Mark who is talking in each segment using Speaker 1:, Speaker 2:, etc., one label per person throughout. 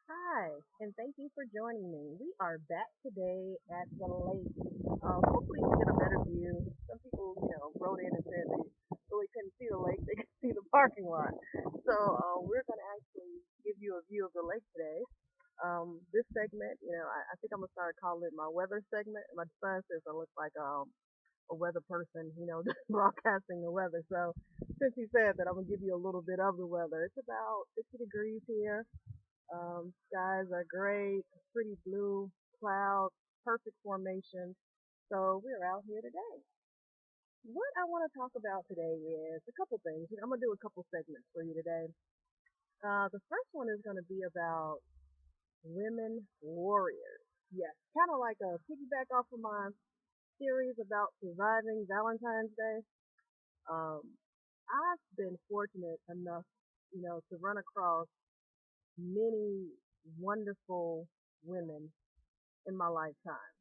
Speaker 1: Hi, and thank you for joining me. We are back today at the lake. Hopefully, you get a better view. Some people, wrote in and said they really couldn't see the lake; they could see the parking lot. So we're going to actually give you a view of the lake today. This segment, I think I'm gonna start calling it my weather segment. My son says I look like a weather person, just broadcasting the weather. So since he said that, I'm gonna give you a little bit of the weather. It's about 50 degrees here. Skies are great, pretty blue, clouds, perfect formation. So we're out here today. What I want to talk about today is a couple things. I'm going to do a couple segments for you today. The first one is going to be about women warriors. Yes, kind of like a piggyback off of my series about surviving Valentine's Day. Um, I've been fortunate enough, to run across many wonderful women in my lifetime,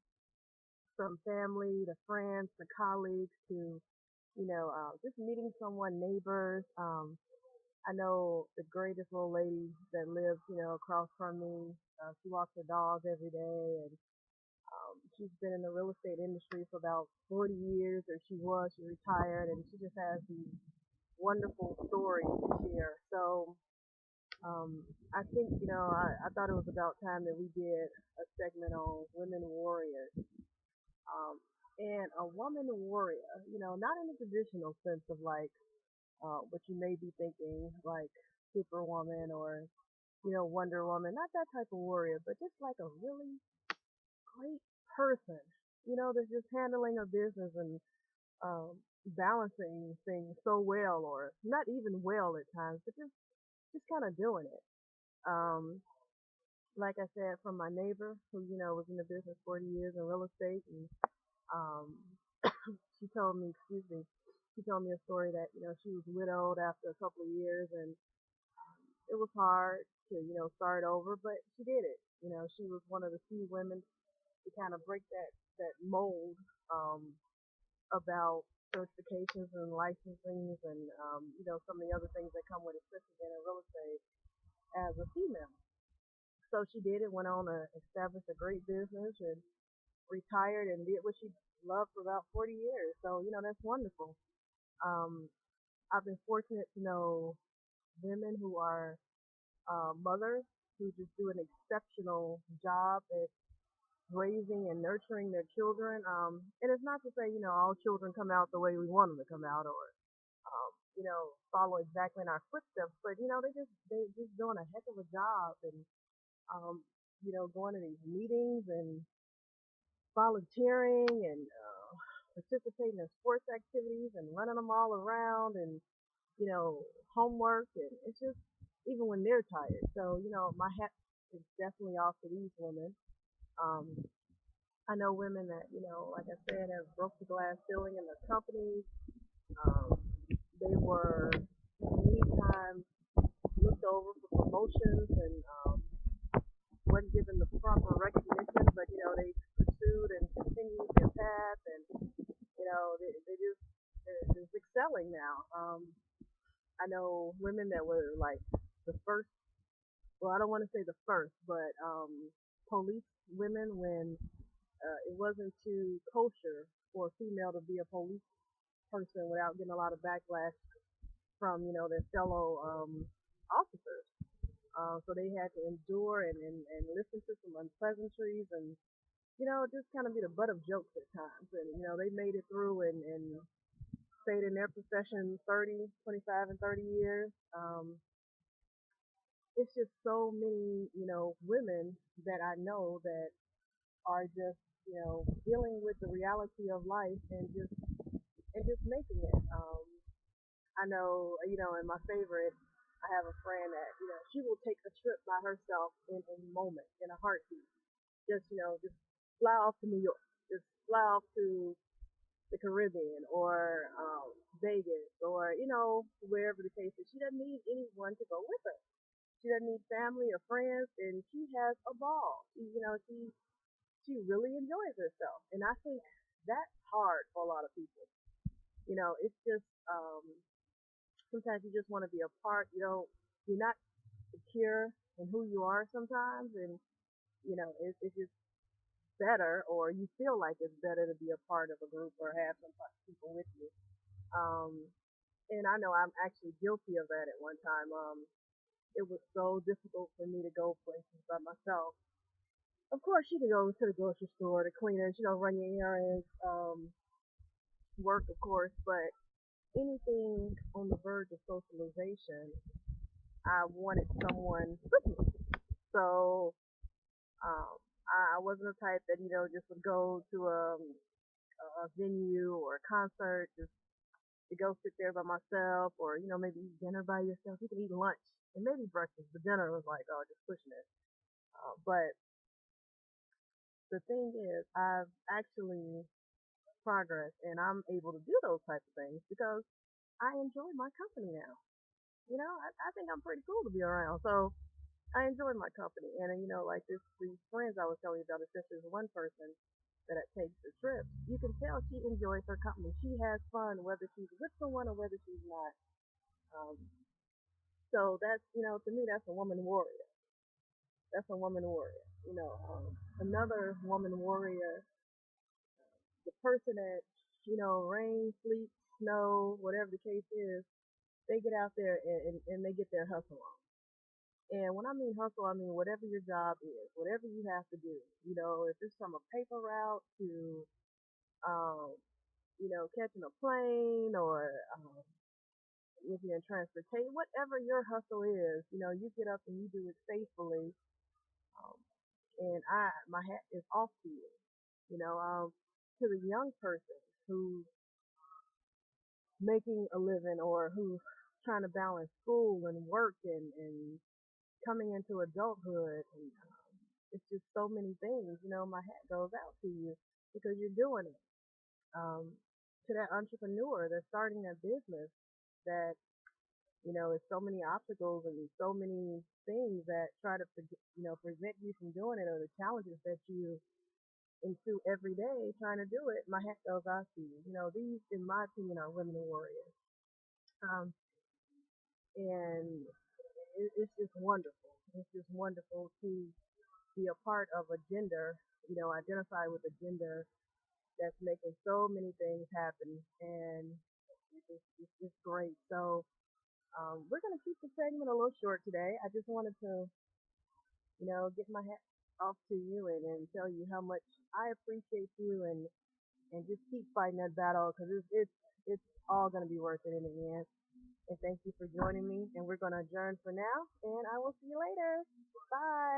Speaker 1: from family to friends to colleagues to, just meeting someone, neighbors. I know the greatest little lady that lives, across from me. She walks her dog every day, and she's been in the real estate industry for about 40 years, or she was. She retired, and she just has these wonderful stories to share. So I think, I thought it was about time that we did a segment on women warriors. Um, and a woman warrior, not in the traditional sense of like what you may be thinking, like Superwoman or, Wonder Woman, not that type of warrior, but just like a really great person, that's just handling a business and balancing things so well, or not even well at times, but just kind of doing it. Um, like I said, from my neighbor who, was in the business 40 years in real estate, and um, she told me, excuse me, she told me a story that, she was widowed after a couple of years, and it was hard to, start over, but she did it. She was one of the few women to kind of break that mold, about certifications and licensings and, some of the other things that come with it, especially being in real estate as a female. So she did it, went on to establish a great business and retired and did what she loved for about 40 years. So, that's wonderful. Um, I've been fortunate to know women who are mothers who just do an exceptional job at raising and nurturing their children. And it's not to say, all children come out the way we want them to come out, or, follow exactly in our footsteps, but, they're just doing a heck of a job, and, um, going to these meetings and volunteering and participating in sports activities and running them all around, and, you know, homework, and it's just, even when they're tired. So, my hat is definitely off to these women. Um, I know women that, like I said, have broke the glass ceiling in their companies. Um, they were many times looked over for promotions and wasn't given the proper recognition, but, they pursued and continued their path, and, they're just excelling now. I know women that were like the first, well, I don't want to say the first, but police women when it wasn't too kosher for a female to be a police person without getting a lot of backlash from, their fellow officers. So they had to endure and listen to some unpleasantries and, just kind of be the butt of jokes at times. And, they made it through and stayed in their profession 30, 25, and 30 years. It's just so many, women that I know that are just, dealing with the reality of life and just making it. I know, and my favorite, I have a friend that, she will take a trip by herself in a moment, in a heartbeat. Just fly off to New York, just fly off to the Caribbean or Vegas or, wherever the case is. She doesn't need anyone to go with her. She doesn't need family or friends, and she has a ball. She really enjoys herself, and I think that's hard for a lot of people. It's just sometimes you just want to be apart. You're not secure. and who you are sometimes, and it's just better, or you feel like it's better to be a part of a group or have some people with you. Um, and I know I'm actually guilty of that at one time. It was so difficult for me to go places by myself. Of course, you can go to the grocery store, the cleaners, run your errands, work, of course, but anything on the verge of socialization, I wanted someone with me. So I wasn't the type that just would go to a venue or a concert just to go sit there by myself, or maybe eat dinner by yourself. You can eat lunch and maybe breakfast, but dinner was like, oh, just pushing it. But the thing is, I've actually progressed, and I'm able to do those types of things because I enjoy my company now. I think I'm pretty cool to be around. So I enjoy my company. And, like these friends I was telling you about, especially this one person that takes the trip, you can tell she enjoys her company. She has fun, whether she's with someone or whether she's not. Um, so that's, to me, that's a woman warrior. That's a woman warrior. Another woman warrior, the person that, rain, sleet, snow, whatever the case is, they get out there and they get their hustle on. And when I mean hustle, I mean whatever your job is, whatever you have to do. If it's from a paper route to, um, catching a plane, or if you're in transportation, whatever your hustle is, you get up and you do it faithfully. Um, and my hat is off to you. To the young person who's making a living, or who's trying to balance school and work, and coming into adulthood, and it's just so many things. My hat goes out to you because you're doing it. Um, to that entrepreneur that's starting that business, that it's so many obstacles and so many things that try to prevent you from doing it, or the challenges that you ensue every day trying to do it. My hat goes out to you. These, in my opinion, are women warriors. Um, and it's just wonderful. It's just wonderful to be a part of a gender, identify with a gender that's making so many things happen, and it's just great. So we're gonna keep the segment a little short today. I just wanted to, get my hat off to you, and tell you how much I appreciate you, and just keep fighting that battle, because it's all gonna be worth it in the end. And thank you for joining me. And we're gonna adjourn for now, and I will see you later. Bye.